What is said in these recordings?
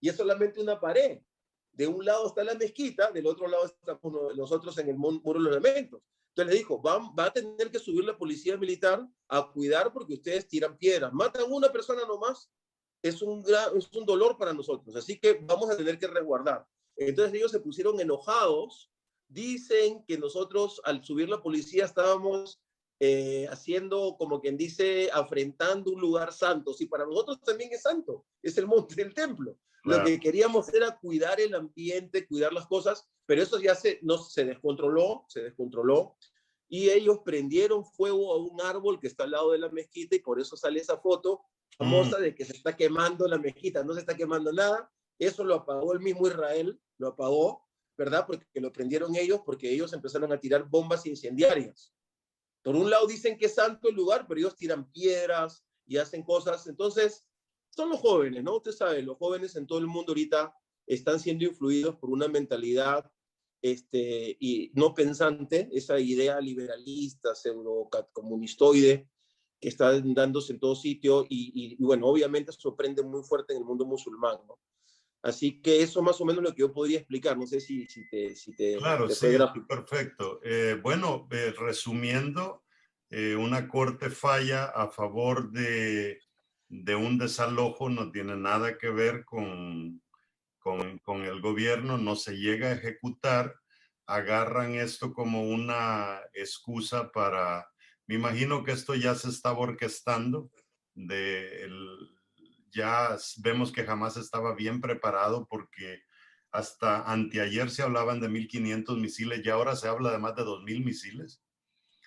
y es solamente una pared. De un lado está la mezquita, del otro lado estamos nosotros en el muro de los lamentos. Entonces le dijo, va a tener que subir la policía militar a cuidar porque ustedes tiran piedras. Matan a una persona nomás, es un dolor para nosotros. Así que vamos a tener que resguardar. Entonces ellos se pusieron enojados. Dicen que nosotros al subir la policía estábamos haciendo, como quien dice, afrentando un lugar santo. Sí, para nosotros también es santo, es el monte del templo. Claro. Lo que queríamos era cuidar el ambiente, cuidar las cosas, pero eso ya se descontroló, y ellos prendieron fuego a un árbol que está al lado de la mezquita, y por eso sale esa foto famosa de que se está quemando la mezquita. No se está quemando nada, eso lo apagó el mismo Israel, lo apagó, ¿verdad? Porque lo prendieron ellos, porque ellos empezaron a tirar bombas incendiarias. Por un lado dicen que es santo el lugar, pero ellos tiran piedras y hacen cosas. Entonces, son los jóvenes, ¿no? Usted sabe, los jóvenes en todo el mundo ahorita están siendo influidos por una mentalidad y no pensante, esa idea liberalista, pseudo-comunistoide, que está dándose en todo sitio y bueno, obviamente sorprende muy fuerte en el mundo musulmán, ¿no? Así que eso es más o menos lo que yo podría explicar. No sé si te claro, te sí, fue gráfico. perfecto. Bueno, resumiendo, una corte falla a favor de un desalojo, no tiene nada que ver con el gobierno, no se llega a ejecutar, agarran esto como una excusa para, me imagino que esto ya se estaba orquestando, ya vemos que jamás estaba bien preparado porque hasta anteayer se hablaban de 1.500 misiles y ahora se habla de más de 2.000 misiles.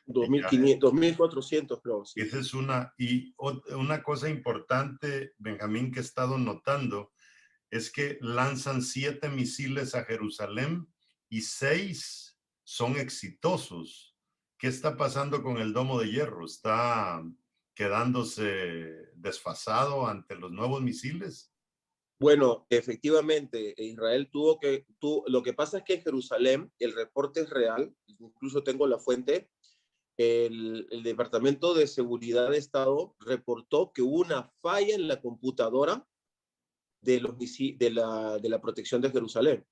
2.500, 2.400 creo. Sí. Esa es una cosa importante, Benjamín, que he estado notando, es que lanzan 7 misiles a Jerusalén y 6 son exitosos. ¿Qué está pasando con el domo de hierro? ¿Está quedándose desfasado ante los nuevos misiles? Bueno, efectivamente, Israel lo que pasa es que en Jerusalén, el reporte es real, incluso tengo la fuente, el Departamento de Seguridad de Estado reportó que hubo una falla en la computadora de la protección de Jerusalén.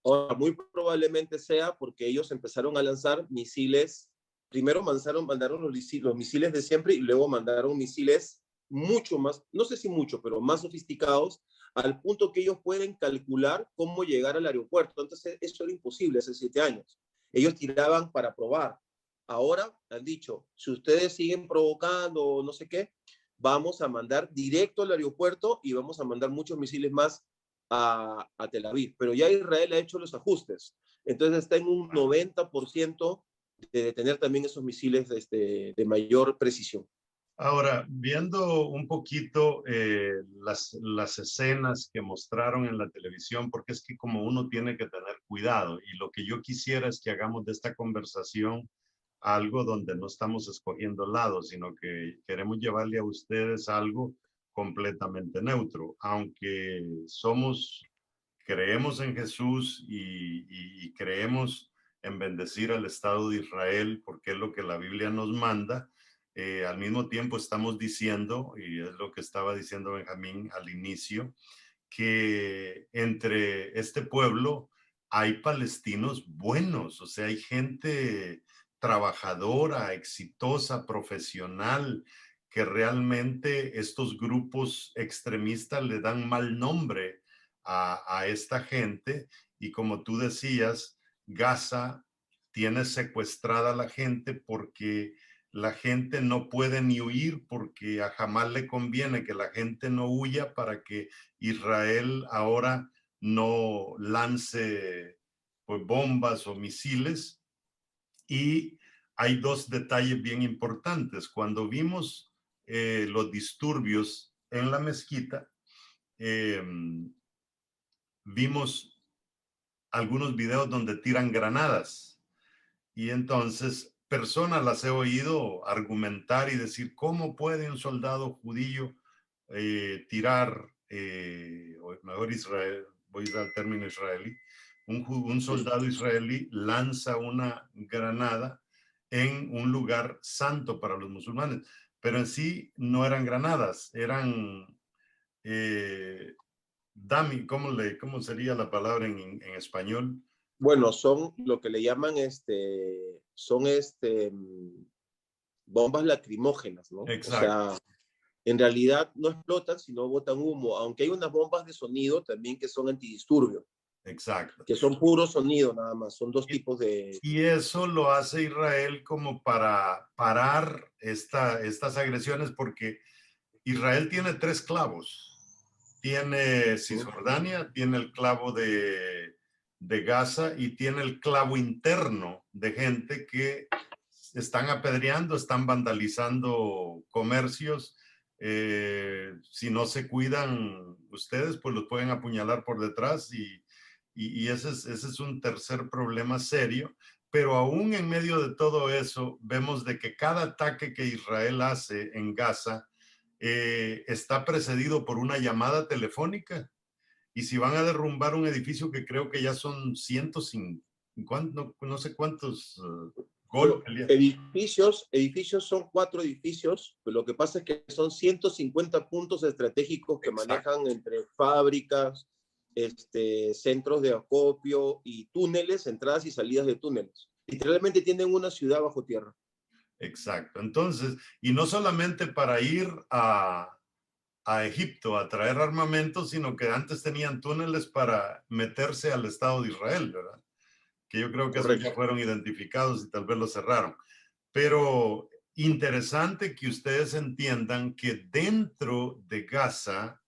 Ahora, muy probablemente sea porque ellos empezaron a lanzar misiles, primero mandaron los misiles de siempre y luego mandaron misiles mucho más, no sé si mucho, pero más sofisticados, al punto que ellos pueden calcular cómo llegar al aeropuerto. Entonces, eso era imposible hace 7 años. Ellos tiraban para probar. Ahora han dicho, si ustedes siguen provocando o no sé qué, vamos a mandar directo al aeropuerto y vamos a mandar muchos misiles más a Tel Aviv. Pero ya Israel ha hecho los ajustes. Entonces está en un 90% de detener también esos misiles de mayor precisión. Ahora, viendo un poquito las escenas que mostraron en la televisión, porque es que como uno tiene que tener cuidado, y lo que yo quisiera es que hagamos de esta conversación algo donde no estamos escogiendo lados, sino que queremos llevarle a ustedes algo completamente neutro, aunque creemos en Jesús y creemos en bendecir al Estado de Israel, porque es lo que la Biblia nos manda. Al mismo tiempo estamos diciendo, y es lo que estaba diciendo Benjamín al inicio, que entre este pueblo hay palestinos buenos, o sea, hay gente trabajadora, exitosa, profesional, que realmente estos grupos extremistas le dan mal nombre a esta gente, y como tú decías, Gaza tiene secuestrada a la gente porque la gente no puede ni huir, porque a Hamás le conviene que la gente no huya para que Israel ahora no lance pues, bombas o misiles. Y hay 2 detalles bien importantes. Cuando vimos los disturbios en la mezquita, vimos algunos videos donde tiran granadas, y entonces personas las he oído argumentar y decir, ¿cómo puede un soldado judío tirar, o mejor voy a usar el término israelí, un soldado israelí lanza una granada en un lugar santo para los musulmanes? Pero en sí no eran granadas, eran Dummy, ¿cómo sería la palabra en español? Bueno, son lo que le llaman son bombas lacrimógenas, ¿no? O Exacto, sea, en realidad no explotan, sino botan humo, aunque hay unas bombas de sonido también que son antidisturbios, exacto. que son puro sonido nada más, son dos Y, tipos de... y eso lo hace Israel como para parar estas agresiones, porque Israel tiene tres clavos. Tiene Cisjordania, tiene el clavo de Gaza y tiene el clavo interno de gente que están apedreando, están vandalizando comercios. Si no se cuidan ustedes, pues los pueden apuñalar por detrás y ese es un tercer problema serio. Pero aún en medio de todo eso, vemos de que cada ataque que Israel hace en Gaza está precedido por una llamada telefónica. Y si van a derrumbar un edificio que creo que ya son 150, no sé cuántos Bueno, golpes. edificios son 4 edificios, pero lo que pasa es que son 150 puntos estratégicos que Exacto, manejan entre fábricas, centros de acopio y túneles, entradas y salidas de túneles. Literalmente tienen una ciudad bajo tierra. exacto. Entonces, y no solamente para ir a Egipto a traer armamento, sino que antes tenían túneles para meterse al Estado de Israel, ¿verdad? Que yo creo que esos ya Correcto. fueron identificados y tal vez los cerraron. Pero interesante que ustedes entiendan que dentro de Gaza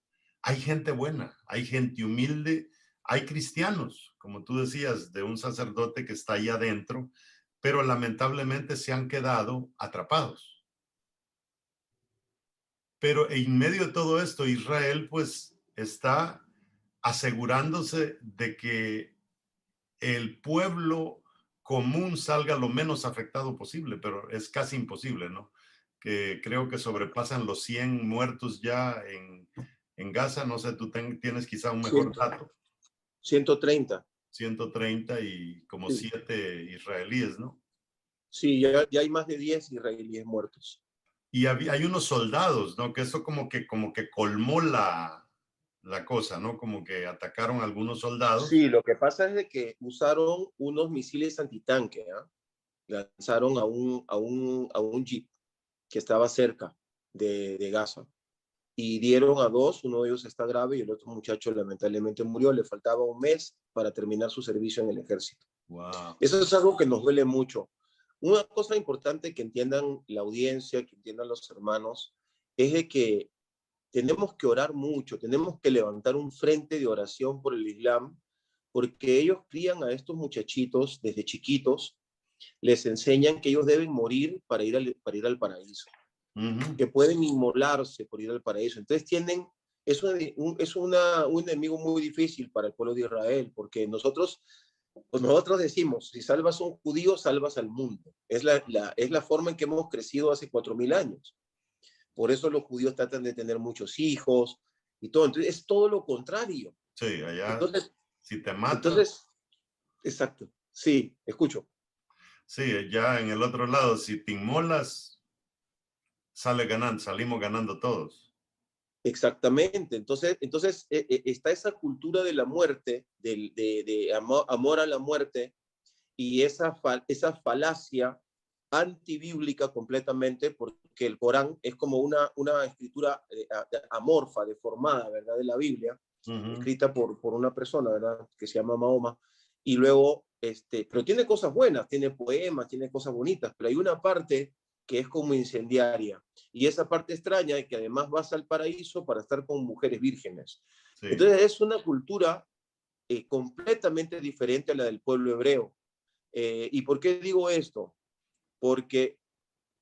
hay gente buena, hay gente humilde, hay cristianos, como tú decías, de un sacerdote que está ahí adentro, pero lamentablemente se han quedado atrapados. Pero en medio de todo esto, Israel pues está asegurándose de que el pueblo común salga lo menos afectado posible, pero es casi imposible, ¿no? Que creo que sobrepasan los 100 muertos ya en Gaza. No sé, tú tienes quizá un mejor 100, dato. 130. 130 y como Sí, 7 israelíes, ¿no? sí, ya hay más de 10 israelíes muertos. Y hay unos soldados, ¿no? Que eso como que colmó la cosa, ¿no? Como que atacaron a algunos soldados. Sí, lo que pasa es de que usaron unos misiles antitanque, ¿ah? Lanzaron a un jeep que estaba cerca de Gaza y dieron a dos, uno de ellos está grave y el otro muchacho lamentablemente murió, le faltaba un mes para terminar su servicio en el ejército. Wow. Eso es algo que nos duele mucho. Una cosa importante que entiendan la audiencia, que entiendan los hermanos, es de que tenemos que orar mucho, tenemos que levantar un frente de oración por el Islam, porque ellos crían a estos muchachitos desde chiquitos, les enseñan que ellos deben morir para ir al paraíso, Uh -huh. que pueden inmolarse por ir al paraíso. Entonces es un enemigo muy difícil para el pueblo de Israel, porque nosotros decimos, si salvas a un judío, salvas al mundo. Es la forma en que hemos crecido hace 4.000 años. Por eso los judíos tratan de tener muchos hijos y todo. Entonces es todo lo contrario. Sí, allá, Entonces, si te matan, entonces, exacto. Sí, escucho. sí, ya en el otro lado, si te inmolas, salimos ganando todos. Exactamente. Entonces está esa cultura de la muerte, de amor a la muerte, y esa falacia antibíblica completamente, porque el Corán es como una escritura amorfa, deformada, ¿verdad? De la Biblia, Uh -huh. escrita por una persona, ¿verdad? Que se llama Mahoma. Y luego, pero tiene cosas buenas, tiene poemas, tiene cosas bonitas, pero hay una parte que es como incendiaria. Y esa parte extraña es que además vas al paraíso para estar con mujeres vírgenes. Sí. Entonces es una cultura completamente diferente a la del pueblo hebreo. ¿Y por qué digo esto? Porque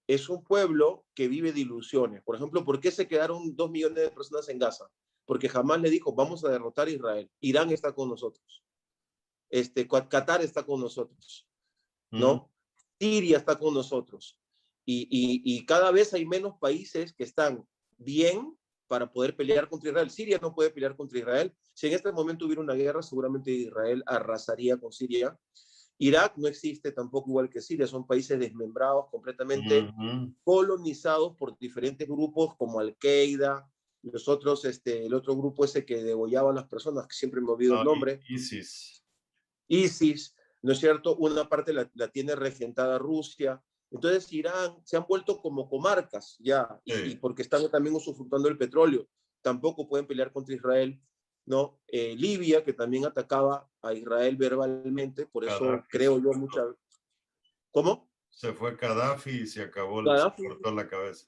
es un pueblo que vive de ilusiones. Por ejemplo, ¿por qué se quedaron 2 millones de personas en Gaza? Porque jamás le dijo, vamos a derrotar a Israel. Irán está con nosotros. Qatar está con nosotros, Mm. ¿no? Siria está con nosotros. Y cada vez hay menos países que están bien para poder pelear contra Israel. Siria no puede pelear contra Israel. Si en este momento hubiera una guerra, seguramente Israel arrasaría con Siria. Irak no existe tampoco igual que Siria, son países desmembrados, completamente Uh -huh. colonizados por diferentes grupos como Al-Qaeda los otros, el otro grupo ese que degollaban a las personas, que siempre me olvido el nombre. ISIS. ISIS, ¿no es cierto? Una parte la tiene regentada Rusia. Entonces Irán se han vuelto como comarcas ya, y porque están también usufructuando el petróleo. Tampoco pueden pelear contra Israel, ¿no? Libia, que también atacaba a Israel verbalmente, por eso Gaddafi creo yo mucha... ¿Cómo? Se fue Gaddafi y se acabó, Gaddafi. se cortó la cabeza.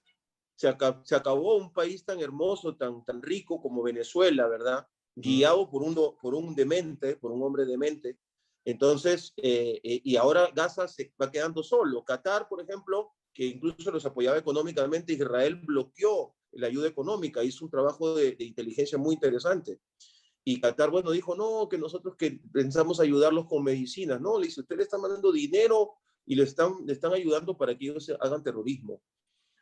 Se acabó un país tan hermoso, tan rico como Venezuela, ¿verdad? Guiado por un demente, por un hombre demente. Entonces, y ahora Gaza se va quedando solo. Qatar, por ejemplo, que incluso los apoyaba económicamente, Israel bloqueó la ayuda económica, hizo un trabajo de inteligencia muy interesante. Y Qatar, bueno, dijo, no, que nosotros que pensamos ayudarlos con medicinas. No, le dice, usted le está mandando dinero y le están ayudando para que ellos hagan terrorismo,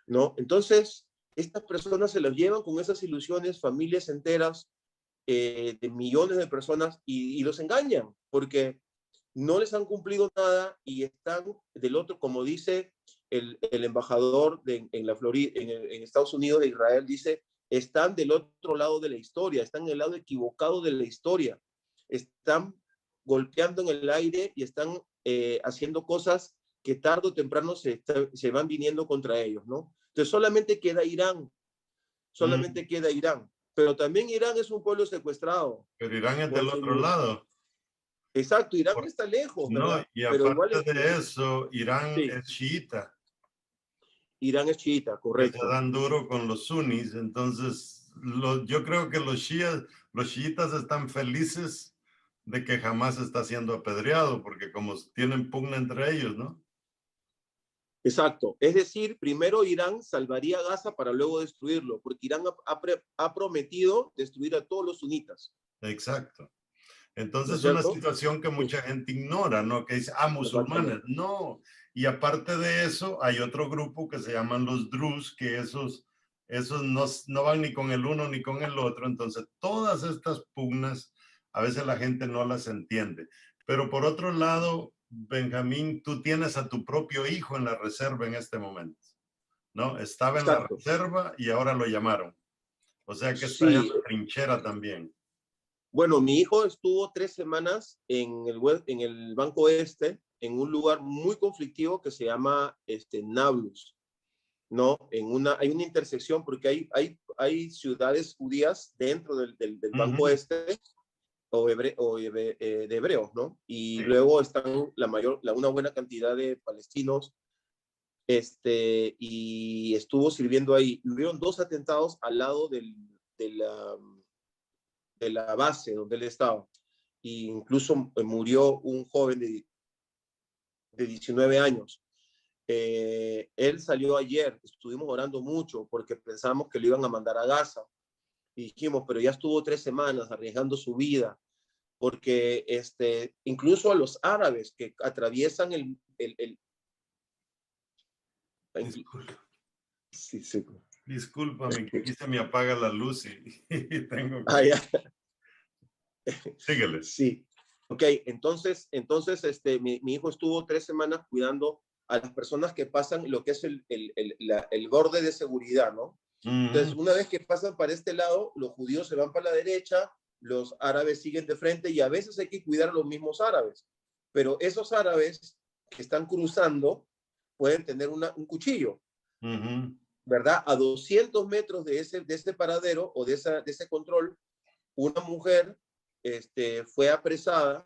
¿no? Entonces, estas personas se las llevan con esas ilusiones, familias enteras, de millones de personas, y los engañan, porque no les han cumplido nada y están del otro, como dice el embajador en la Florida, en Estados Unidos de Israel, dice, están del otro lado de la historia, están en el lado equivocado de la historia, están golpeando en el aire y están haciendo cosas que tarde o temprano se van viniendo contra ellos, ¿no? Entonces solamente queda Irán, pero también Irán es un pueblo secuestrado. Pero Irán es del Porque, otro lado. exacto, Irán está lejos, No, ¿verdad? y Pero igual aparte de eso, Irán sí, es chiita, Irán es chiita, que se correcto. dan duro con los sunnis. Entonces, yo creo que los chiitas están felices de que jamás está siendo apedreado, porque como tienen pugna entre ellos, ¿no? Exacto. Es decir, primero Irán salvaría Gaza para luego destruirlo, porque Irán ha prometido destruir a todos los sunitas. Exacto. ¿No es Entonces, una cierto? situación que Sí, mucha gente ignora, ¿no? Que dice, musulmanes. exactamente. No. Y aparte de eso, hay otro grupo que se llaman los Druze, que esos no van ni con el uno ni con el otro. Entonces, todas estas pugnas, a veces la gente no las entiende. Pero por otro lado, Benjamín, tú tienes a tu propio hijo en la reserva en este momento, ¿no? Estaba en la Exacto. reserva y ahora lo llamaron. O sea que está allá en Sí. la trinchera también. Bueno, mi hijo estuvo 3 semanas en el Banco Este, en un lugar muy conflictivo que se llama Nablus, ¿no? Hay una intersección porque hay ciudades judías dentro del Banco Este de hebreos, ¿no? Y Sí. luego están una buena cantidad de palestinos, y estuvo sirviendo ahí. Hubieron 2 atentados al lado de la base donde él estaba. E incluso murió un joven de 19 años. Él salió ayer, estuvimos orando mucho porque pensamos que lo iban a mandar a Gaza. Y dijimos, pero ya estuvo 3 semanas arriesgando su vida, porque incluso a los árabes que atraviesan Disculpa. sí, sí. Discúlpame, que aquí se me apaga la luz y tengo Ah, que... ya. Síguele. Sí. Ok, entonces mi hijo estuvo 3 semanas cuidando a las personas que pasan lo que es el borde de seguridad, ¿no? Entonces, una vez que pasan para este lado, los judíos se van para la derecha, los árabes siguen de frente y a veces hay que cuidar a los mismos árabes. Pero esos árabes que están cruzando pueden tener un cuchillo, ¿verdad? A 200 metros de ese paradero o de ese control, una mujer fue apresada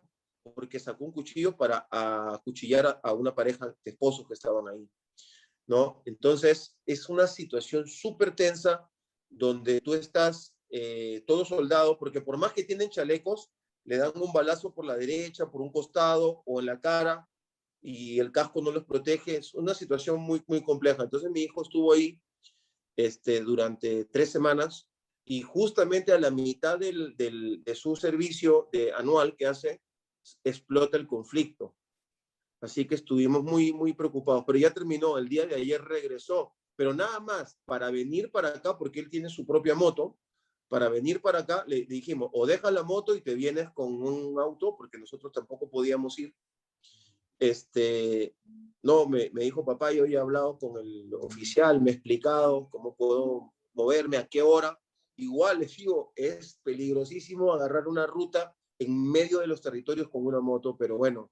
porque sacó un cuchillo para acuchillar a una pareja de esposos que estaban ahí, ¿no? Entonces, es una situación súper tensa donde tú estás todo soldado, porque por más que tienen chalecos, le dan un balazo por la derecha, por un costado o en la cara, y el casco no los protege. Es una situación muy, muy compleja. Entonces, mi hijo estuvo ahí durante 3 semanas y justamente a la mitad de su servicio anual que hace, explota el conflicto. Así que estuvimos muy, muy preocupados, pero ya terminó, el día de ayer regresó, pero nada más para venir para acá, porque él tiene su propia moto, para venir para acá le dijimos, o dejas la moto y te vienes con un auto, porque nosotros tampoco podíamos ir. No, me dijo, papá, yo ya he hablado con el oficial, me he explicado cómo puedo moverme, a qué hora, igual les digo, es peligrosísimo agarrar una ruta en medio de los territorios con una moto, pero bueno,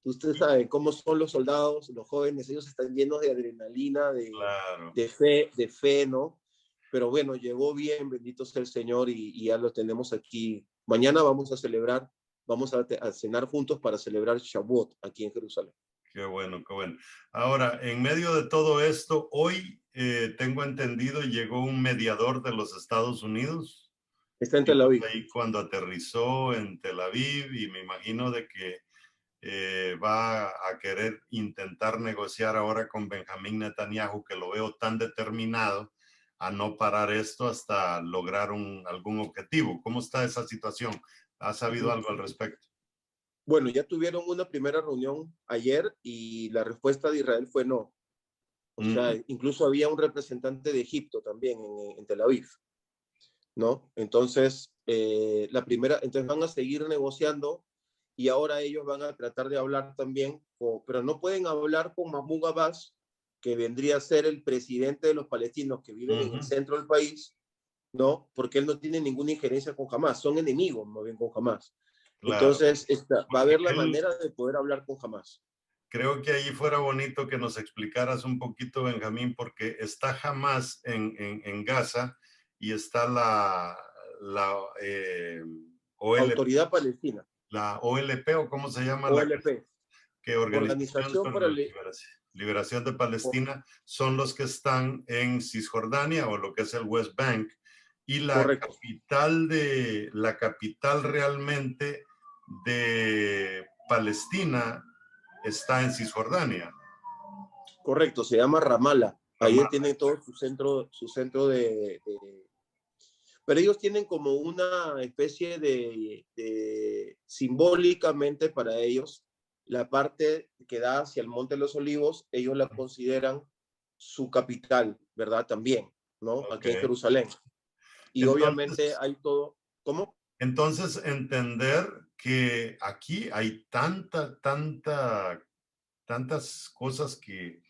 ustedes saben cómo son los soldados, los jóvenes, ellos están llenos de adrenalina, Claro. de fe, ¿no? Pero bueno, llegó bien, bendito sea el Señor, y ya lo tenemos aquí. Mañana vamos a celebrar, vamos a cenar juntos para celebrar Shavuot aquí en Jerusalén. Qué bueno, qué bueno. Ahora, en medio de todo esto, hoy tengo entendido, llegó un mediador de los Estados Unidos. Está en Tel Estuvimos Aviv. ahí cuando aterrizó en Tel Aviv y me imagino de que va a querer intentar negociar ahora con Benjamín Netanyahu, que lo veo tan determinado a no parar esto hasta lograr algún objetivo. ¿Cómo está esa situación? ¿Has sabido algo al respecto? Bueno, ya tuvieron una primera reunión ayer y la respuesta de Israel fue no. O sea, incluso había un representante de Egipto también en Tel Aviv, ¿no? Entonces, entonces van a seguir negociando y ahora ellos van a tratar de hablar también, pero no pueden hablar con Mahmoud Abbas, que vendría a ser el presidente de los palestinos que viven en el centro del país, ¿no? Porque él no tiene ninguna injerencia con Hamas, son enemigos más bien con Hamas. Claro. Entonces, va a Porque haber la manera de poder hablar con Hamas. creo que ahí fuera bonito que nos explicaras un poquito, Benjamín, porque está Hamas en Gaza y está la OLP, Autoridad Palestina, la OLP, o cómo se llama, OLP, que Organización Organización para para la Liberación de Palestina, son los que están en Cisjordania o lo que es el West Bank, y correcto, la capital realmente de Palestina está en Cisjordania. correcto, se llama Ramallah. Ahí Ramallah. tienen todo su centro pero ellos tienen como una especie simbólicamente para ellos, la parte que da hacia el Monte de los Olivos, ellos la consideran su capital, ¿verdad? También, ¿no? Aquí en Okay. Jerusalén. Y obviamente hay todo, ¿cómo? Entonces, entender que aquí hay tantas cosas que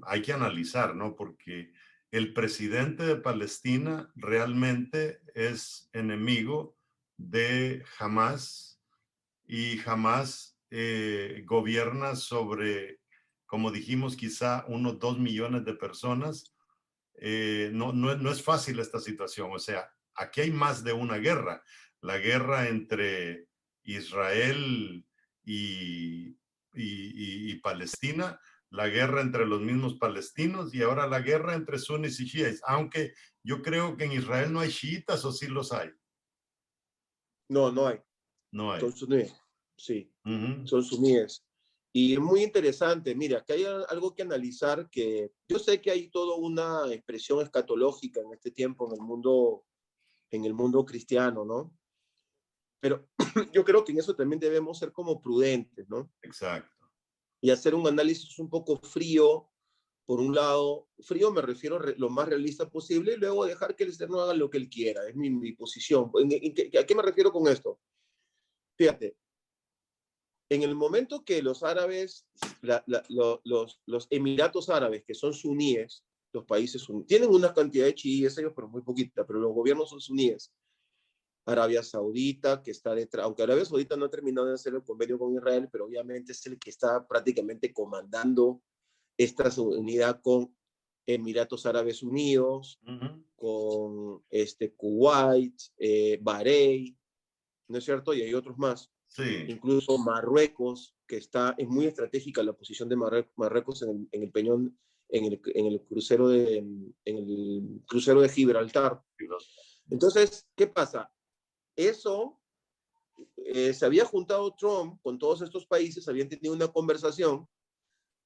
hay que analizar, ¿no? Porque el presidente de Palestina realmente es enemigo de Hamas y Hamas gobierna sobre, como dijimos, quizá unos 2 millones de personas. No es fácil esta situación. O sea, aquí hay más de una guerra. La guerra entre Israel y Palestina, la guerra entre los mismos palestinos y ahora la guerra entre suníes y chiíes. Aunque yo creo que en Israel no hay chiitas, o sí los hay. No, no hay. No hay. Son suníes, sí, son suníes. Y es muy interesante, mira, que hay algo que analizar, que yo sé que hay toda una expresión escatológica en este tiempo en el mundo cristiano, ¿no? Pero yo creo que en eso también debemos ser como prudentes, ¿no? Exacto. Y hacer un análisis un poco frío, por un lado, frío me refiero lo más realista posible, y luego dejar que el Eterno haga lo que él quiera, es mi posición. ¿A qué me refiero con esto? Fíjate, en el momento que los árabes, los Emiratos Árabes, que son suníes, los países suníes, tienen una cantidad de chiíes ellos, pero muy poquita, pero los gobiernos son suníes. Arabia Saudita, que está detrás, aunque Arabia Saudita no ha terminado de hacer el convenio con Israel, pero obviamente es el que está prácticamente comandando esta unidad con Emiratos Árabes Unidos, con Kuwait, Bahrein, ¿no es cierto? Y hay otros más. Sí. Incluso Marruecos, que es muy estratégica la posición de Marruecos en el Peñón, en el crucero de Gibraltar. Entonces, ¿qué pasa? Eso se había juntado Trump con todos estos países, habían tenido una conversación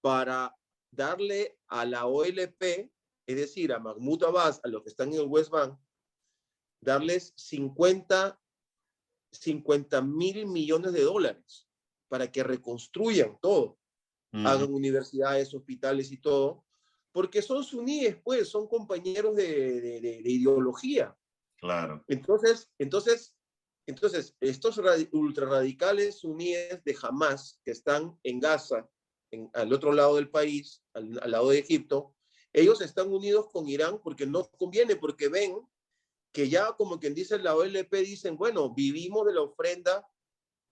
para darle a la OLP, es decir, a Mahmoud Abbas, a los que están en el West Bank, darles 50 mil millones de dólares para que reconstruyan todo, hagan universidades, hospitales y todo, porque son suníes, pues, son compañeros de ideología. Claro. Entonces, estos ultrarradicales suníes de Hamas que están en Gaza, al otro lado del país, al lado de Egipto, ellos están unidos con Irán porque no conviene, porque ven que ya, como quien dice la OLP, dicen, bueno, vivimos de la ofrenda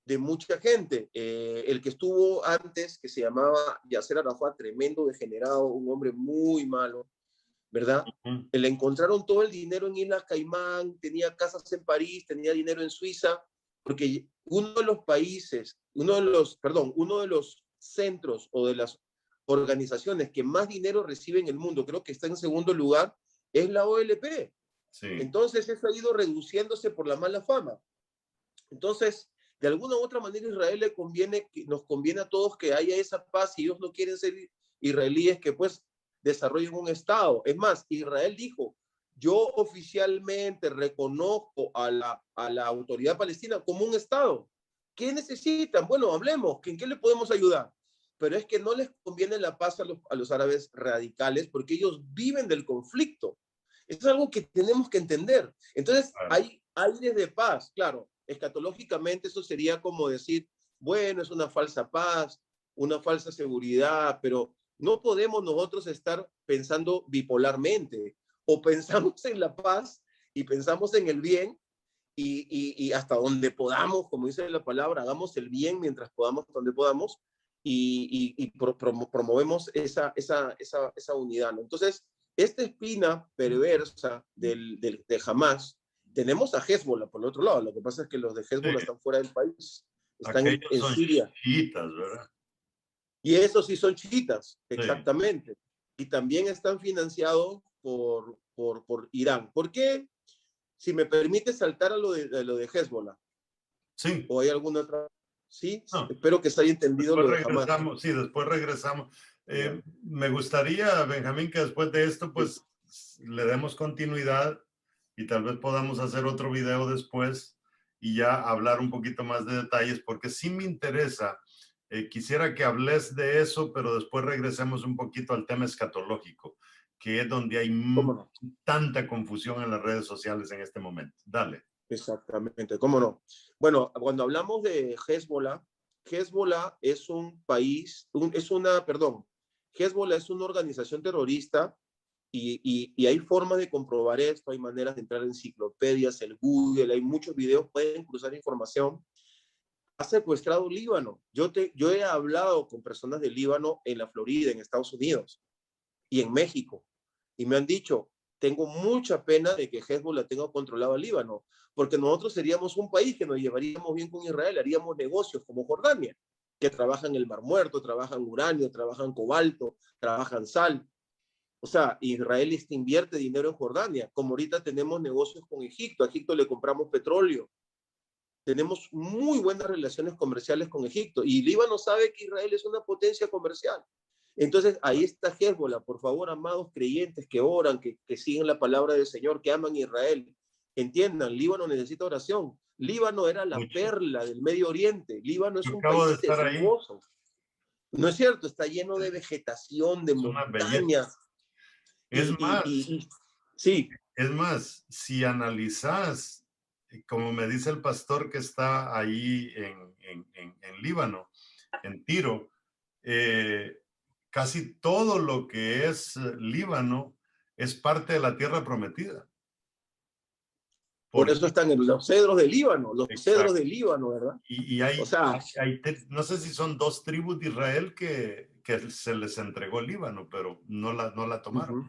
de mucha gente. El que estuvo antes, que se llamaba Yasser Arafat, tremendo degenerado, un hombre muy malo, ¿verdad? Le encontraron todo el dinero en Islas Caimán, tenía casas en París, tenía dinero en Suiza, porque uno de los países, uno de los centros o de las organizaciones que más dinero recibe en el mundo, creo que está en segundo lugar, es la OLP. Sí. Entonces eso ha ido reduciéndose por la mala fama. Entonces, de alguna u otra manera, Israel nos conviene a todos que haya esa paz. Si ellos no quieren ser israelíes, que pues desarrollen un Estado. Es más, Israel dijo, yo oficialmente reconozco a la autoridad palestina como un Estado. ¿Qué necesitan? Bueno, hablemos, ¿en qué le podemos ayudar? Pero es que no les conviene la paz a los árabes radicales porque ellos viven del conflicto. Eso es algo que tenemos que entender. Entonces, hay aires de paz, claro. Escatológicamente eso sería como decir, bueno, es una falsa paz, una falsa seguridad, pero no podemos nosotros estar pensando bipolarmente. O pensamos en la paz y pensamos en el bien y hasta donde podamos, como dice la palabra, hagamos el bien mientras podamos, donde podamos, y promovemos esa unidad, ¿no? Entonces, esta espina perversa de Hamas, tenemos a Hezbollah por el otro lado. Lo que pasa es que los de Hezbollah están fuera del país, están en Siria. Chiitas, ¿verdad? Y esos sí son chiitas, Sí. exactamente. Y también están financiados por Irán. ¿Por qué? Si me permite saltar a lo de Hezbollah. Sí. ¿O hay alguna otra? Sí, No. Espero que se haya entendido Después lo de regresamos, sí, después regresamos. Me gustaría, Benjamín, que después de esto, pues, le demos continuidad y tal vez podamos hacer otro video después y ya hablar un poquito más de detalles, porque sí me interesa. Quisiera que hables de eso, pero después regresemos un poquito al tema escatológico, que es donde hay tanta confusión en las redes sociales en este momento. Dale. Exactamente, ¿cómo no? Bueno, cuando hablamos de Hezbollah, Hezbollah es un país, Hezbollah es una organización terrorista y hay formas de comprobar esto, hay maneras de entrar en enciclopedias, el Google, hay muchos videos, pueden cruzar información. Ha secuestrado Líbano. Yo he hablado con personas de Líbano en la Florida, en Estados Unidos y en México, y me han dicho, tengo mucha pena de que Hezbollah tenga controlado a Líbano, porque nosotros seríamos un país que nos llevaríamos bien con Israel, haríamos negocios como Jordania, que trabajan el Mar Muerto, trabajan uranio, trabajan cobalto, trabajan sal. O sea, Israel invierte dinero en Jordania, como ahorita tenemos negocios con Egipto. A Egipto le compramos petróleo. Tenemos muy buenas relaciones comerciales con Egipto y Líbano sabe que Israel es una potencia comercial. Entonces, ahí está Hezbollah. Por favor, amados creyentes que oran, que siguen la palabra del Señor, que aman Israel, entiendan, Líbano necesita oración. Líbano era la perla del Medio Oriente. Líbano es un país hermoso. No es cierto, está lleno de vegetación, de montañas. Es más, sí. Es más, si analizas, como me dice el pastor que está ahí en Líbano, en Tiro, casi todo lo que es Líbano es parte de la tierra prometida. Por eso están en los cedros del Líbano, cedros del Líbano, ¿verdad? Y hay, no sé si son 2 tribus de Israel que se les entregó el Líbano, pero no la tomaron.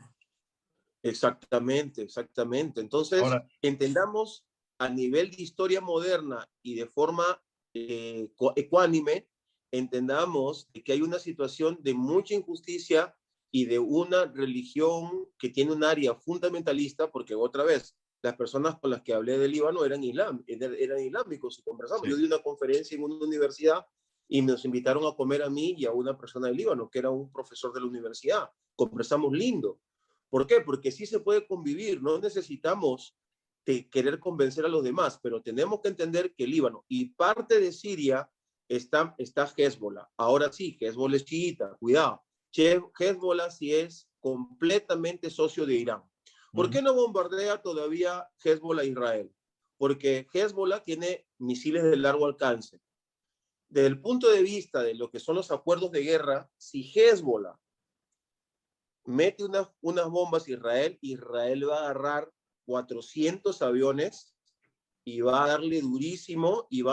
Exactamente, exactamente. Entonces, ahora, entendamos a nivel de historia moderna y de forma ecuánime, entendamos que hay una situación de mucha injusticia y de una religión que tiene un área fundamentalista, porque otra vez, las personas con las que hablé del Líbano eran islámicos y conversamos. Sí. Yo di una conferencia en una universidad y nos invitaron a comer a mí y a una persona del Líbano, que era un profesor de la universidad. Conversamos lindo. ¿Por qué? Porque sí se puede convivir, no necesitamos querer convencer a los demás, pero tenemos que entender que el Líbano y parte de Siria está Hezbollah. Ahora sí, Hezbollah es chiita, cuidado. Hezbollah sí es completamente socio de Irán. ¿Por qué no bombardea todavía Hezbollah a Israel? Porque Hezbollah tiene misiles de largo alcance. Desde el punto de vista de lo que son los acuerdos de guerra, si Hezbollah mete unas bombas a Israel, Israel va a agarrar 400 aviones y va a darle durísimo y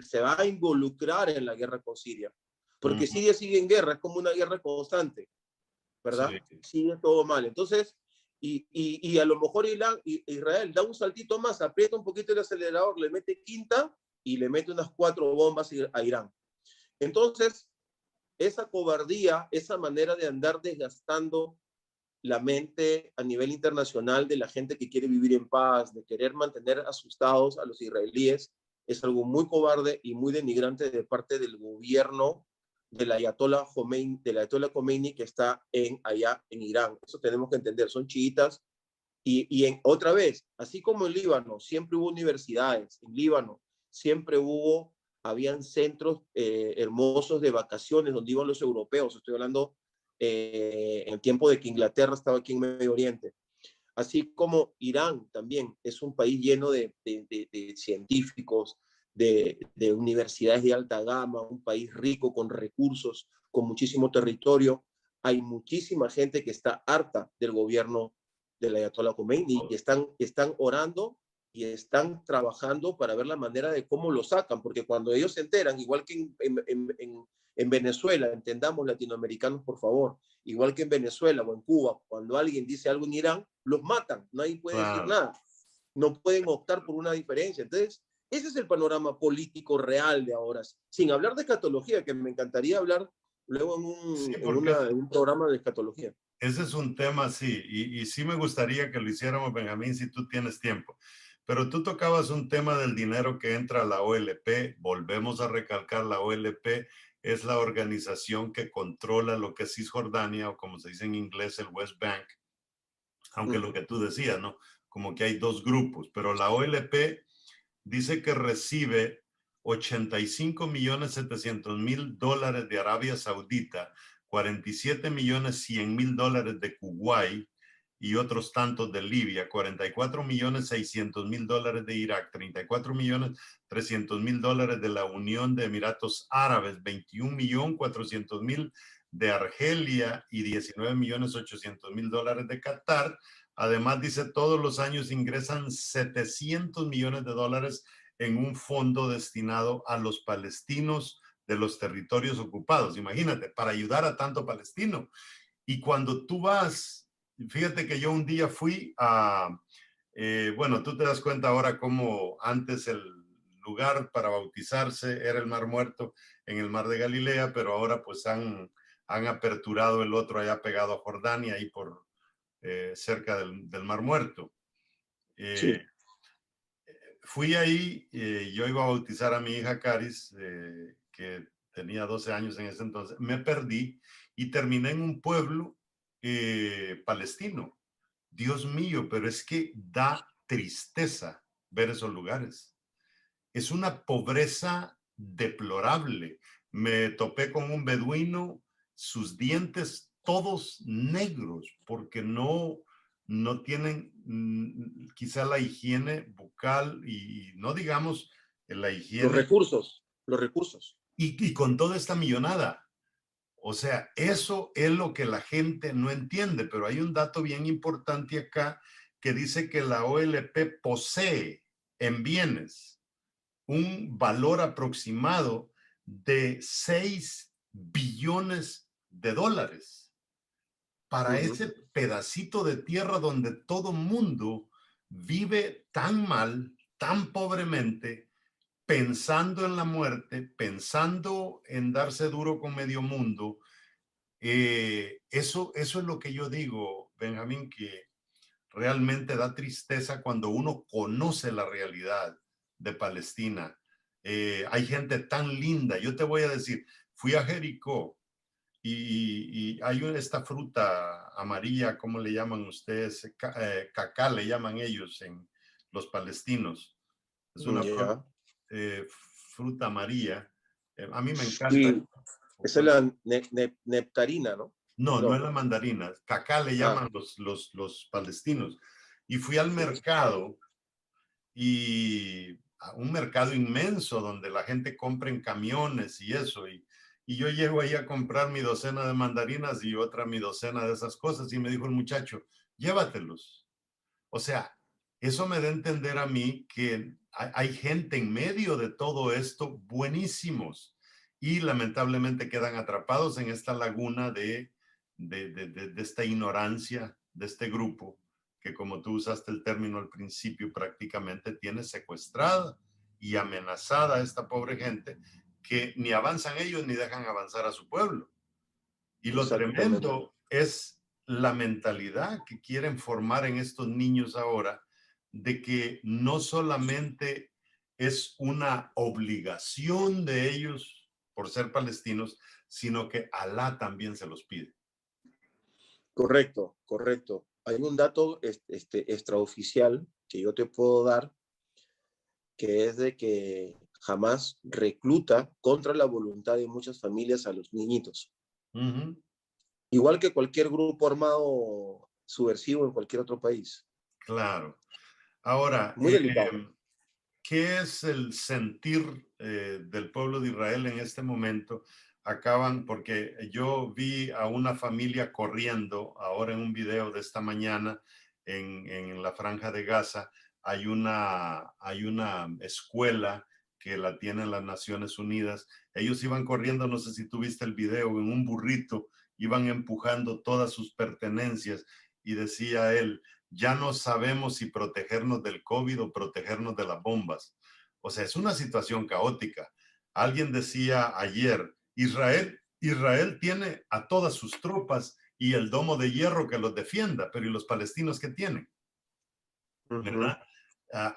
se va a involucrar en la guerra con Siria. Porque Siria sigue en guerra, es como una guerra constante, ¿verdad? Sí. Sigue todo mal. Entonces, y a lo mejor Israel da un saltito más, aprieta un poquito el acelerador, le mete quinta y le mete unas 4 bombas a Irán. Entonces, esa cobardía, esa manera de andar desgastando la mente a nivel internacional de la gente que quiere vivir en paz, de querer mantener asustados a los israelíes, es algo muy cobarde y muy denigrante de parte del gobierno del Ayatollah Khomeini que está allá en Irán. Eso tenemos que entender, son chiitas. Otra vez, así como en Líbano, siempre hubo universidades, en Líbano siempre habían centros hermosos de vacaciones donde iban los europeos, estoy hablando en el tiempo de que Inglaterra estaba aquí en Medio Oriente. Así como Irán también es un país lleno de científicos, de universidades de alta gama, un país rico con recursos, con muchísimo territorio. Hay muchísima gente que está harta del gobierno del Ayatollah Khomeini y que están orando y están trabajando para ver la manera de cómo lo sacan, porque cuando ellos se enteran, igual que en Venezuela, entendamos latinoamericanos, por favor, igual que en Venezuela o en Cuba, cuando alguien dice algo en Irán, los matan, nadie puede decir Claro. nada, no pueden optar por una diferencia. Entonces, ese es el panorama político real de ahora, sin hablar de escatología, que me encantaría hablar luego Sí, en un programa de escatología. ese es un tema, sí, y sí me gustaría que lo hiciéramos, Benjamín, si tú tienes tiempo. Pero tú tocabas un tema del dinero que entra a la OLP. Volvemos a recalcar, la OLP es la organización que controla lo que es Cisjordania, o como se dice en inglés, el West Bank. Aunque lo que tú decías, ¿no? Como que hay dos grupos, pero la OLP dice que recibe 85.700.000 dólares de Arabia Saudita, 47.100.000 de Kuwait y otros tantos de Libia, 44.600.000 dólares de Irak, 34.300.000 dólares de la Unión de Emiratos Árabes, 21.400.000 de Argelia y 19.800.000 dólares de Qatar. Además, dice, todos los años ingresan 700 millones de dólares en un fondo destinado a los palestinos de los territorios ocupados. Imagínate, para ayudar a tanto palestino. Y cuando tú vas, fíjate que yo un día fui bueno, tú te das cuenta ahora cómo antes el lugar para bautizarse era el Mar Muerto en el Mar de Galilea, pero ahora pues han aperturado el otro allá pegado a Jordania, ahí por cerca del Mar Muerto. Sí. Fui ahí, yo iba a bautizar a mi hija Caris, que tenía 12 años en ese entonces. Me perdí y terminé en un pueblo palestino. Dios mío, pero es que da tristeza ver esos lugares. Es una pobreza deplorable. Me topé con un beduino, sus dientes todos negros, porque no tienen quizá la higiene bucal y no digamos la Los higiene. recursos, los recursos. Y con toda esta millonada. O sea, eso es lo que la gente no entiende, pero hay un dato bien importante acá que dice que la OLP posee en bienes un valor aproximado de 6 billones de dólares para ese pedacito de tierra donde todo mundo vive tan mal, tan pobremente, pensando en la muerte, pensando en darse duro con medio mundo. Eso es lo que yo digo, Benjamín, que realmente da tristeza cuando uno conoce la realidad de Palestina. Hay gente tan linda. Yo te voy a decir, fui a Jericó y hay esta fruta amarilla, ¿cómo le llaman ustedes? Cacá le llaman ellos en los palestinos. Es una Ya. fruta amarilla. A mí me encanta. Sí, esa es la nectarina, ¿no? No, no es No. la mandarina. Cacá le Ah, llaman los palestinos. Y fui al sí. mercado y a un mercado inmenso donde la gente compra en camiones y eso. Y y yo llego ahí a comprar mi docena de mandarinas y otra mi docena de esas cosas, y me dijo el muchacho, llévatelos. O sea, eso me da a entender a mí que hay gente en medio de todo esto buenísimos y lamentablemente quedan atrapados en esta laguna de esta ignorancia de este grupo que, como tú usaste el término al principio, prácticamente tiene secuestrada y amenazada a esta pobre gente que ni avanzan ellos ni dejan avanzar a su pueblo. Y lo Exactamente. tremendo es la mentalidad que quieren formar en estos niños ahora, de que no solamente es una obligación de ellos por ser palestinos, sino que Alá también se los pide. Correcto, correcto. Hay un dato extraoficial que yo te puedo dar, que es de que Hamás recluta contra la voluntad de muchas familias a los niñitos. Igual que cualquier grupo armado subversivo en cualquier otro país. Claro. Ahora, Muy delicado. ¿qué es el sentir del pueblo de Israel en este momento? Porque yo vi a una familia corriendo ahora en un video de esta mañana en la Franja de Gaza. Hay una escuela que la tienen las Naciones Unidas. Ellos iban corriendo, no sé si tú viste el video, en un burrito, iban empujando todas sus pertenencias y decía él, ya no sabemos si protegernos del COVID o protegernos de las bombas. O sea, es una situación caótica. Alguien decía ayer, Israel tiene a todas sus tropas y el domo de hierro que los defienda, pero ¿y los palestinos qué tienen? ¿Verdad?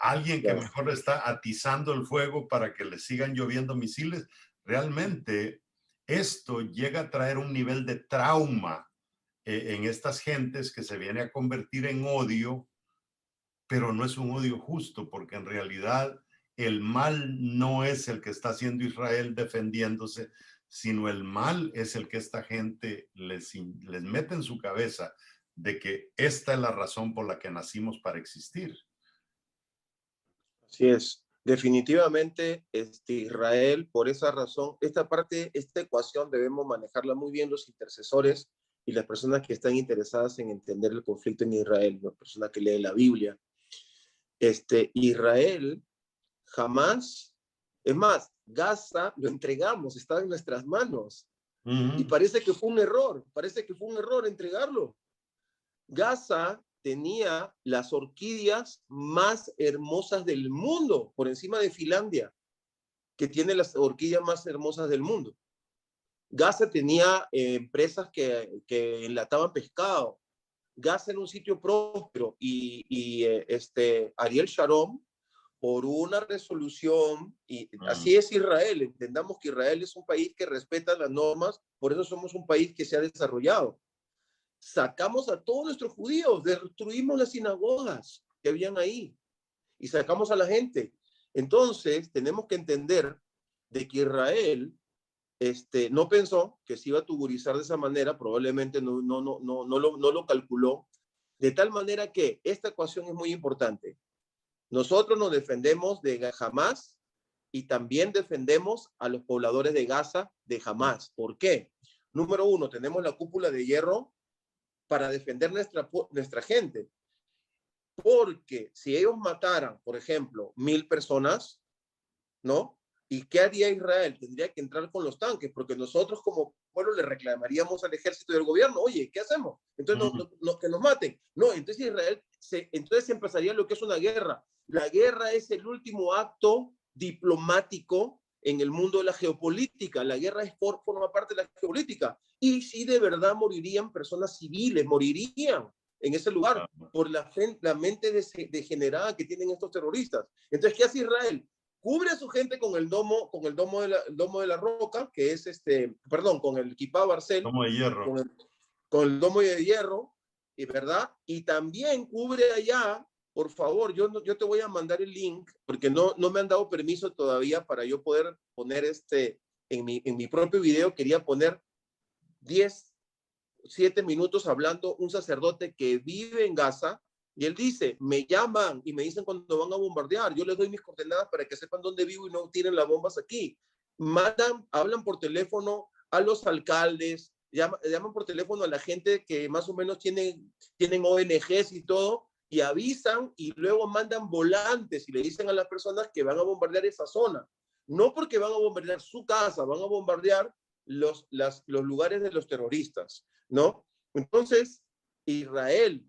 Alguien que Claro. mejor está atizando el fuego para que le sigan lloviendo misiles. Realmente esto llega a traer un nivel de trauma en estas gentes que se viene a convertir en odio, pero no es un odio justo, porque en realidad el mal no es el que está haciendo Israel defendiéndose, sino el mal es el que esta gente les mete en su cabeza de que esta es la razón por la que nacimos para existir. Así es. Definitivamente, Israel, por esa razón, esta ecuación debemos manejarla muy bien los intercesores y las personas que están interesadas en entender el conflicto en Israel, las personas que leen la Biblia. Israel jamás, es más, Gaza lo entregamos, está en nuestras manos. Y parece que fue un error entregarlo. Gaza tenía las orquídeas más hermosas del mundo, por encima de Finlandia, que tiene las orquídeas más hermosas del mundo. Gaza tenía empresas que enlataban pescado. Gaza era un sitio próspero y Ariel Sharon, por una resolución, y así es Israel, entendamos que Israel es un país que respeta las normas, por eso somos un país que se ha desarrollado. Sacamos a todos nuestros judíos, destruimos las sinagogas que habían ahí y sacamos a la gente. Entonces, tenemos que entender de que Israel no pensó que se iba a tugurizar de esa manera, probablemente no lo calculó, de tal manera que esta ecuación es muy importante. Nosotros nos defendemos de Hamás y también defendemos a los pobladores de Gaza de Hamás. ¿Por qué? Número uno, tenemos la cúpula de hierro para defender nuestra gente. Porque si ellos mataran, por ejemplo, 1,000 personas, ¿no? ¿Y qué haría Israel? Tendría que entrar con los tanques, porque nosotros como pueblo le reclamaríamos al ejército y al gobierno, oye, ¿qué hacemos? Entonces, que nos maten. No, entonces Israel, entonces empezaría lo que es una guerra. La guerra es el último acto diplomático en el mundo de la geopolítica. La guerra forma parte de la geopolítica. Y si de verdad morirían personas civiles, morirían en ese lugar por la mente degenerada que tienen estos terroristas. Entonces, ¿qué hace Israel? Cubre a su gente con el domo de la roca, que es con el Kipá Barcel, Domo de hierro. con el domo de hierro, ¿verdad? Y también cubre allá, por favor, yo te voy a mandar el link, porque no me han dado permiso todavía para yo poder poner en mi propio video, quería poner 7 minutos hablando un sacerdote que vive en Gaza, y él dice, me llaman y me dicen cuando van a bombardear, yo les doy mis coordenadas para que sepan dónde vivo y no tiren las bombas aquí. Hablan por teléfono a los alcaldes, llaman por teléfono a la gente que más o menos tienen ONGs y todo, y avisan y luego mandan volantes y le dicen a las personas que van a bombardear esa zona. No porque van a bombardear su casa, van a bombardear los lugares de los terroristas, ¿no? Entonces, Israel,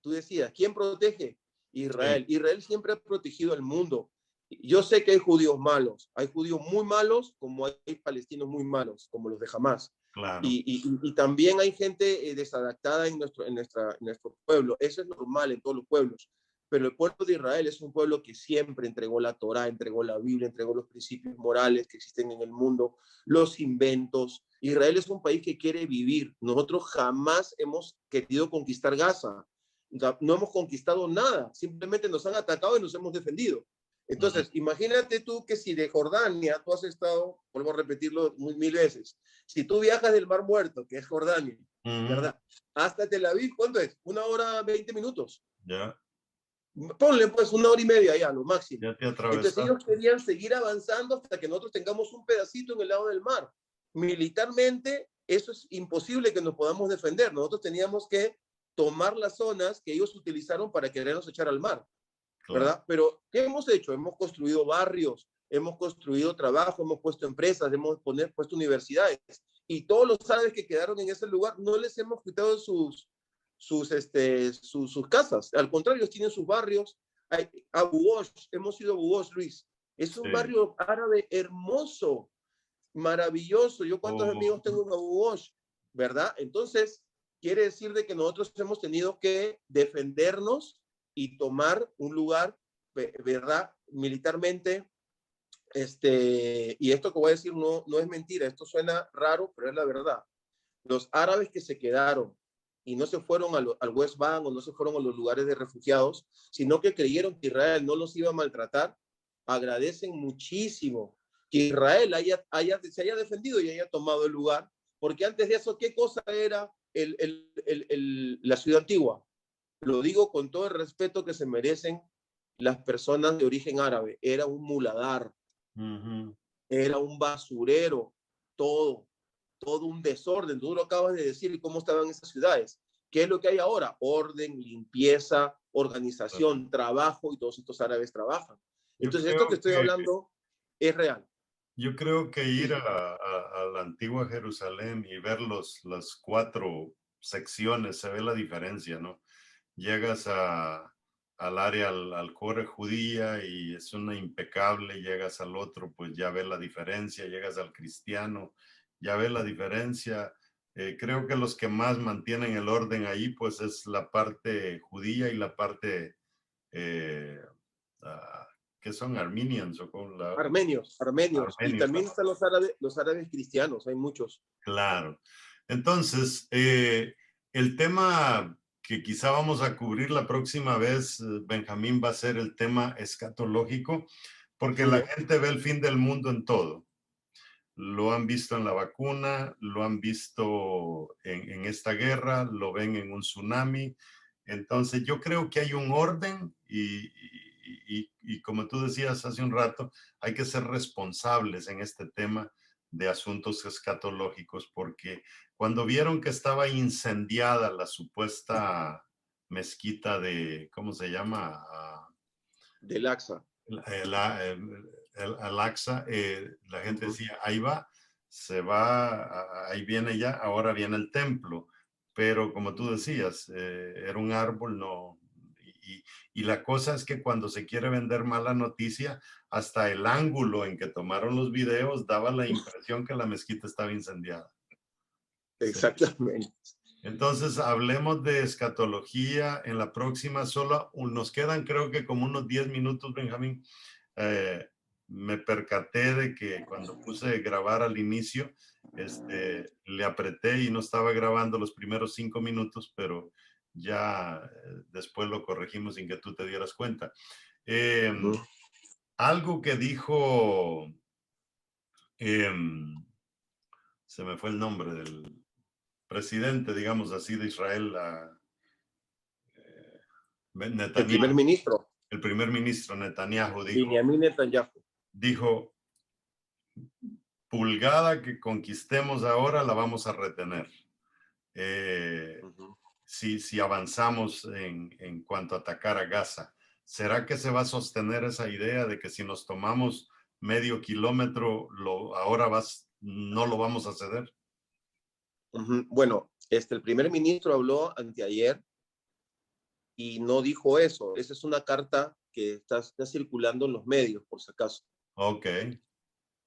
tú decías, ¿quién protege? Israel. Sí, Israel siempre ha protegido al mundo. Yo sé que hay judíos malos, hay judíos muy malos como hay palestinos muy malos, como los de Hamas. claro. Y también hay gente desadaptada en nuestro pueblo. Eso es normal en todos los pueblos. Pero el pueblo de Israel es un pueblo que siempre entregó la Torá, entregó la Biblia, entregó los principios morales que existen en el mundo, los inventos. Israel es un país que quiere vivir. Nosotros jamás hemos querido conquistar Gaza. No hemos conquistado nada. Simplemente nos han atacado y nos hemos defendido. Entonces, imagínate tú que si de Jordania tú has estado, vuelvo a repetirlo mil veces, si tú viajas del Mar Muerto, que es Jordania, ¿verdad? Hasta Tel Aviv, ¿cuánto es? 1 hora 20 minutos. Ya, Ponle pues 1 hora y media ya, lo máximo. ya te Entonces ellos atravesaste. querían seguir avanzando hasta que nosotros tengamos un pedacito en el lado del mar. Militarmente, eso es imposible que nos podamos defender. Nosotros teníamos que tomar las zonas que ellos utilizaron para querernos echar al mar, Claro. ¿verdad? Pero, ¿qué hemos hecho? Hemos construido barrios, hemos construido trabajo, hemos puesto empresas, hemos puesto universidades. Y todos los árabes que quedaron en ese lugar no les hemos quitado sus casas. Al contrario, ellos tienen sus barrios. Abu Ghosh, hemos ido a Abu Ghosh, Luis. Es un Sí. barrio árabe hermoso, maravilloso. Yo cuántos Oh, amigos tengo en Abu Ghosh, ¿verdad? Entonces, quiere decir de que nosotros hemos tenido que defendernos y tomar un lugar, ¿verdad? Militarmente. Y esto que voy a decir no es mentira, esto suena raro, pero es la verdad. Los árabes que se quedaron y no se fueron al West Bank o no se fueron a los lugares de refugiados, sino que creyeron que Israel no los iba a maltratar, agradecen muchísimo que Israel se haya defendido y haya tomado el lugar, porque antes de eso, ¿qué cosa era la ciudad antigua? Lo digo con todo el respeto que se merecen las personas de origen árabe. Era un muladar, era un basurero, todo un desorden. Tú lo acabas de decir cómo estaban esas ciudades. ¿Qué es lo que hay ahora? Orden, limpieza, organización, trabajo, y todos estos árabes trabajan. Yo Entonces, esto que creo estoy hablando es real. Yo creo que Sí, ir sí. a la antigua Jerusalén y ver las 4 secciones, se ve la diferencia, ¿no? Llegas al área, al core judía y es una impecable, llegas al otro, pues ya ves la diferencia, llegas al cristiano, ya ves la diferencia. Creo que los que más mantienen el orden ahí, pues es la parte judía y la parte eh, ah, que son armenians o con la Armenios. Y armenios. también están los árabes cristianos, hay muchos. Claro. Entonces, el tema que quizá vamos a cubrir la próxima vez, Benjamín, va a ser el tema escatológico, porque Muy la bien. gente ve el fin del mundo en todo. Lo han visto en la vacuna, lo han visto en esta guerra, lo ven en un tsunami. Entonces, yo creo que hay un orden y como tú decías hace un rato, hay que ser responsables en este tema de asuntos escatológicos, porque cuando vieron que estaba incendiada la supuesta mezquita de, ¿cómo se llama? Del AXA. El Al-Aqsa, la gente Uh-huh. decía, ahí va, se va, ahí viene ya, ahora viene el templo. Pero como tú decías, era un árbol, no. Y, y la cosa es que cuando se quiere vender mala noticia, hasta el ángulo en que tomaron los videos daba la impresión que la mezquita estaba incendiada. Sí. Exactamente. Entonces, hablemos de escatología en la próxima. Solo nos quedan, creo que como unos 10 minutos, Benjamín. Eh, Me percaté de que cuando puse grabar al inicio, le apreté y no estaba grabando los primeros 5 minutos, pero ya después lo corregimos sin que tú te dieras cuenta. Eh, Uh-huh. Algo que dijo, eh, se me fue el nombre del presidente, digamos así, de Israel, El primer Netanyahu, ministro, el primer ministro Netanyahu Benjamin Netanyahu. dijo, pulgada que conquistemos ahora la vamos a retener. Si avanzamos en cuanto a atacar a Gaza, ¿será que se va a sostener esa idea de que si nos tomamos medio kilómetro, ahora no lo vamos a ceder? Bueno, el primer ministro habló anteayer y no dijo eso. Esa es una carta que está circulando en los medios, por si acaso. Ok.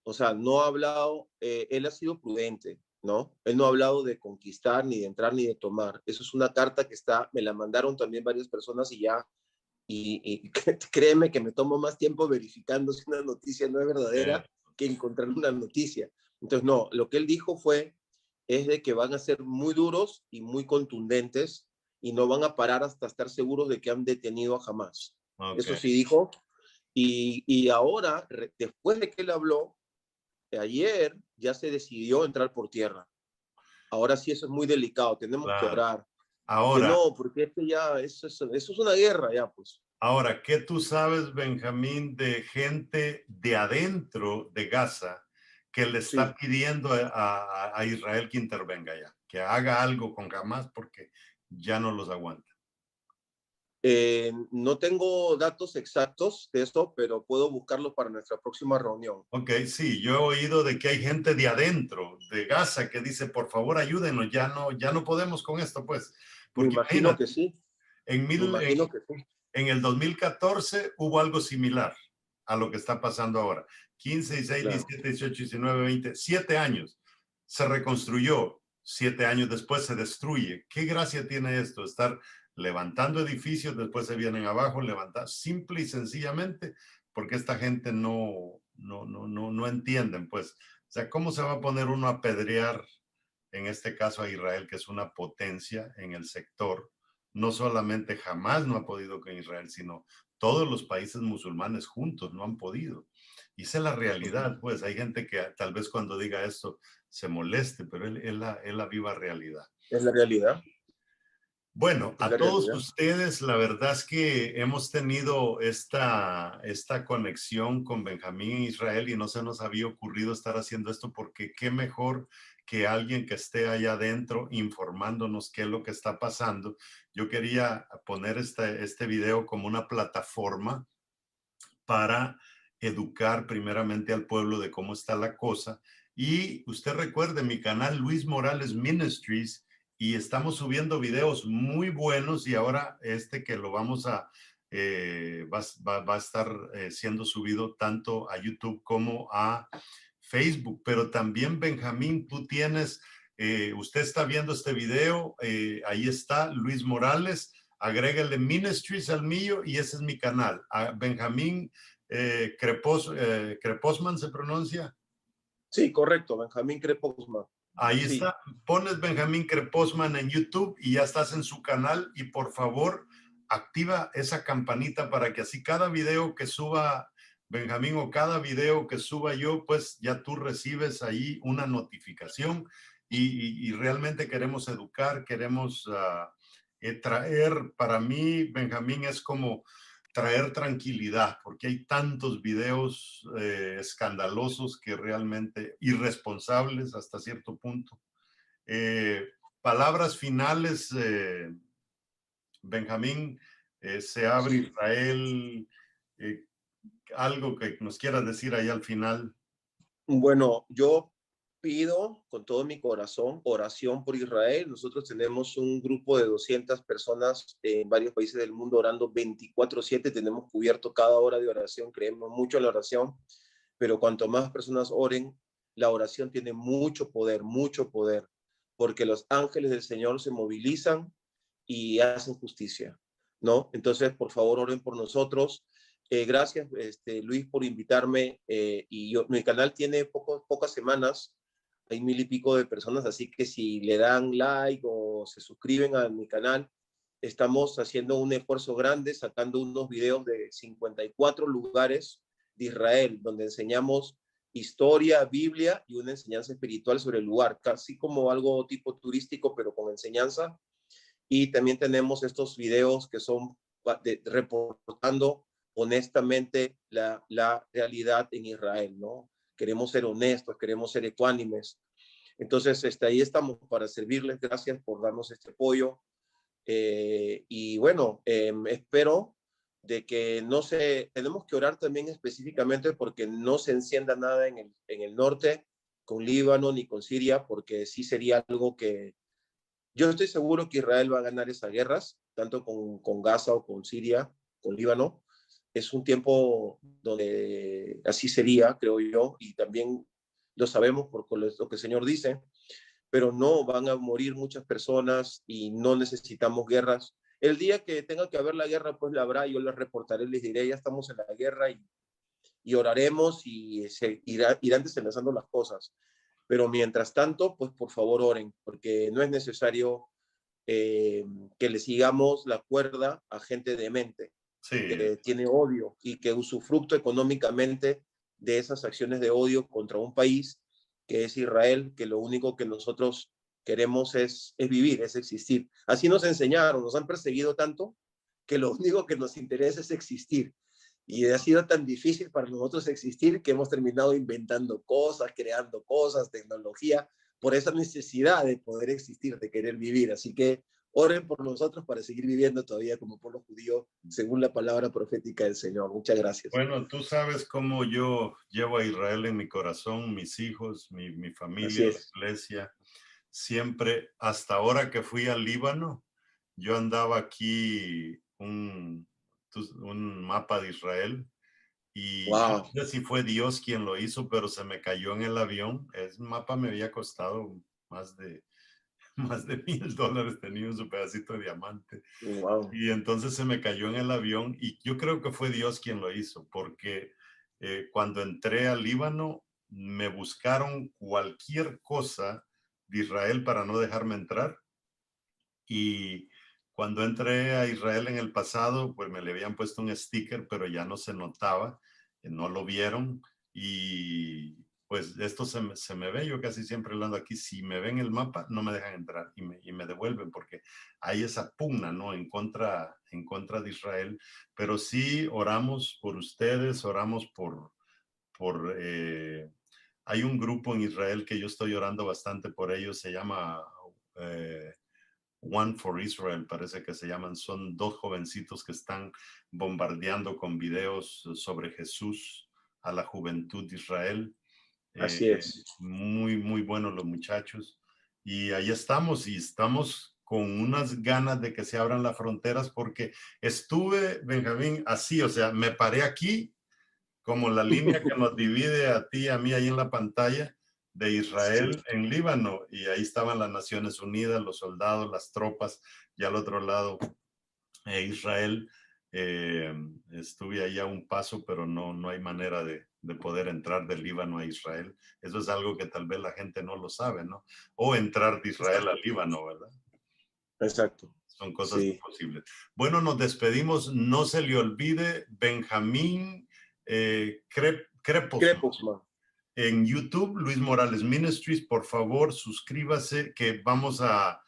O sea, no ha hablado, él ha sido prudente, ¿no? Él no ha hablado de conquistar, ni de entrar, ni de tomar. Eso es una carta que me la mandaron también varias personas y créeme que me tomo más tiempo verificando si una noticia no es verdadera que encontrar una noticia. Entonces, no, lo que él dijo es de que van a ser muy duros y muy contundentes y no van a parar hasta estar seguros de que han detenido a Hamás. Okay. Eso sí dijo. Y ahora, después de que él habló, ayer ya se decidió entrar por tierra. Ahora sí, eso es muy delicado. Tenemos que orar. Ahora, no, porque eso es una guerra ya, pues. Ahora, ¿qué tú sabes, Benjamín, de gente de adentro de Gaza que le está pidiendo a Israel que intervenga ya, que haga algo con Hamas porque ya no los aguanta? No tengo datos exactos de esto, pero puedo buscarlos para nuestra próxima reunión. Ok, sí, yo he oído de que hay gente de adentro de Gaza que dice, por favor, ayúdenos, ya no podemos con esto, pues. Porque me imagino que sí. En el 2014 hubo algo similar a lo que está pasando ahora. 15, 16, claro. 17, 18, 19, 20, 7 años. Se reconstruyó, 7 años después se destruye. ¿Qué gracia tiene esto? Estar levantando edificios, después se vienen abajo, levantar, simple y sencillamente, porque esta gente no entienden, pues. O sea, ¿cómo se va a poner uno a apedrear, en este caso a Israel, que es una potencia en el sector? No solamente Hamás no ha podido con Israel, sino todos los países musulmanes juntos no han podido. Y esa es la realidad, pues. Hay gente que tal vez cuando diga esto se moleste, pero es la viva realidad. Es la realidad. Bueno, a todos ustedes, la verdad es que hemos tenido esta conexión con Benjamín en Israel y no se nos había ocurrido estar haciendo esto porque qué mejor que alguien que esté allá adentro informándonos qué es lo que está pasando. Yo quería poner este video como una plataforma para educar primeramente al pueblo de cómo está la cosa. Y usted recuerde mi canal Luis Morales Ministries, y estamos subiendo videos muy buenos, y ahora que lo vamos a, va a estar siendo subido tanto a YouTube como a Facebook. Pero también, Benjamín, tú tienes, usted está viendo este video, ahí está Luis Morales, agrégale Ministries al mío y ese es mi canal. Benjamín Creposman se pronuncia. Sí, correcto, Benjamín Creposman. Ahí está, pones Benjamín Creposman en YouTube y ya estás en su canal, y por favor activa esa campanita para que así cada video que suba Benjamín o cada video que suba yo, pues ya tú recibes ahí una notificación, y realmente queremos educar, queremos traer, para mí Benjamín es como traer tranquilidad, porque hay tantos videos escandalosos que realmente irresponsables hasta cierto punto. Palabras finales, Benjamín, se abre Israel, algo que nos quieras decir ahí al final. Bueno, yo pido con todo mi corazón oración por Israel. Nosotros tenemos un grupo de 200 personas en varios países del mundo orando 24/7. Tenemos cubierto cada hora de oración. Creemos mucho en la oración, pero cuanto más personas oren, la oración tiene mucho poder, porque los ángeles del Señor se movilizan y hacen justicia, ¿no? Entonces, por favor, oren por nosotros. Gracias, Luis, por invitarme. Mi canal tiene pocas semanas, hay 1000 y pico de personas, así que si le dan like o se suscriben a mi canal, estamos haciendo un esfuerzo grande, sacando unos videos de 54 lugares de Israel, donde enseñamos historia, Biblia y una enseñanza espiritual sobre el lugar, casi como algo tipo turístico, pero con enseñanza. Y también tenemos estos videos que son reportando honestamente la realidad en Israel, ¿no? queremos ser honestos, queremos ser ecuánimes. Entonces, ahí estamos para servirles. Gracias por darnos este apoyo. Y bueno, espero de que no se, tenemos que orar también específicamente porque no se encienda nada en el norte con Líbano ni con Siria, porque sí sería algo que yo estoy seguro que Israel va a ganar esas guerras, tanto con Gaza o con Siria, con Líbano. Es un tiempo donde así sería, creo yo, y también lo sabemos por lo que el Señor dice, pero no van a morir muchas personas y no necesitamos guerras. El día que tenga que haber la guerra, pues la habrá, yo les reportaré, les diré, ya estamos en la guerra y oraremos y se irán desenlazando las cosas. Pero mientras tanto, pues por favor oren, porque no es necesario que le sigamos la cuerda a gente demente, Sí, que tiene odio y que usufructo económicamente de esas acciones de odio contra un país que es Israel, que lo único que nosotros queremos es vivir, es existir. Así nos enseñaron, nos han perseguido tanto que lo único que nos interesa es existir. Y ha sido tan difícil para nosotros existir que hemos terminado inventando cosas, creando cosas, tecnología, por esa necesidad de poder existir, de querer vivir. Así que oren por nosotros para seguir viviendo todavía como pueblo judío, según la palabra profética del Señor. Muchas gracias. bueno, tú sabes cómo yo llevo a Israel en mi corazón, mis hijos, mi familia, Así la es. iglesia. Siempre, hasta ahora que fui al Líbano, yo andaba aquí un mapa de Israel y yo Wow. no sé si fue Dios quien lo hizo, pero se me cayó en el avión. Ese mapa me había costado más de, más de $1,000, tenía su pedacito de diamante. Wow. Y entonces se me cayó en el avión y yo creo que fue Dios quien lo hizo, porque cuando entré al Líbano me buscaron cualquier cosa de Israel para no dejarme entrar. Y cuando entré a Israel en el pasado, pues me le habían puesto un sticker, pero ya no se notaba, no lo vieron. Y pues esto se me ve, yo casi siempre hablando aquí, si me ven el mapa, no me dejan entrar y me devuelven porque hay esa pugna, ¿no? En contra de Israel. Pero sí oramos por ustedes, oramos por hay un grupo en Israel que yo estoy orando bastante por ellos, se llama eh, One for Israel, parece que se llaman. Son dos jovencitos que están bombardeando con videos sobre Jesús a la juventud de Israel. Así es. Muy, muy buenos los muchachos. Y ahí estamos, y estamos con unas ganas de que se abran las fronteras, porque estuve, Benjamín, así, o sea, me paré aquí como la línea que nos divide a ti y a mí ahí en la pantalla de Sí. Israel en Líbano, y ahí estaban las Naciones Unidas, los soldados, las tropas, y al otro lado Israel. Estuve ahí a un paso, pero no hay manera de poder entrar del Líbano a Israel. Eso es algo que tal vez la gente no lo sabe, ¿no? O entrar de Israel al Líbano, ¿verdad? Exacto. Son cosas Sí. imposibles. Bueno, nos despedimos. No se le olvide, Benjamín Crepos Crepusman. en YouTube, Luis Morales Ministries. Por favor, suscríbase, que vamos a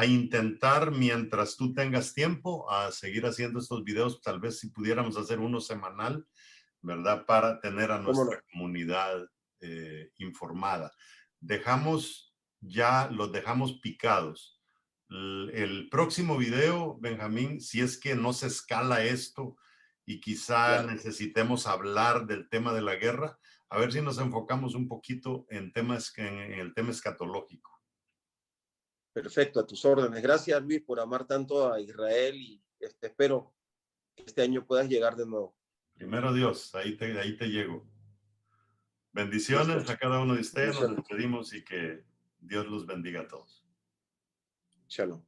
intentar, mientras tú tengas tiempo, a seguir haciendo estos videos. Tal vez si pudiéramos hacer uno semanal, ¿verdad? Para tener a ¿Cómo nuestra no? comunidad informada. Los dejamos picados. El próximo video, Benjamín, si es que no se escala esto y quizá Claro. necesitemos hablar del tema de la guerra, a ver si nos enfocamos un poquito en el tema escatológico. Perfecto, a tus órdenes. Gracias, Luis, por amar tanto a Israel y espero que este año puedas llegar de nuevo. Primero Dios, ahí te llego. Listo. Bendiciones a cada uno de ustedes, nos Bendiciones. despedimos y que Dios los bendiga a todos. Shalom.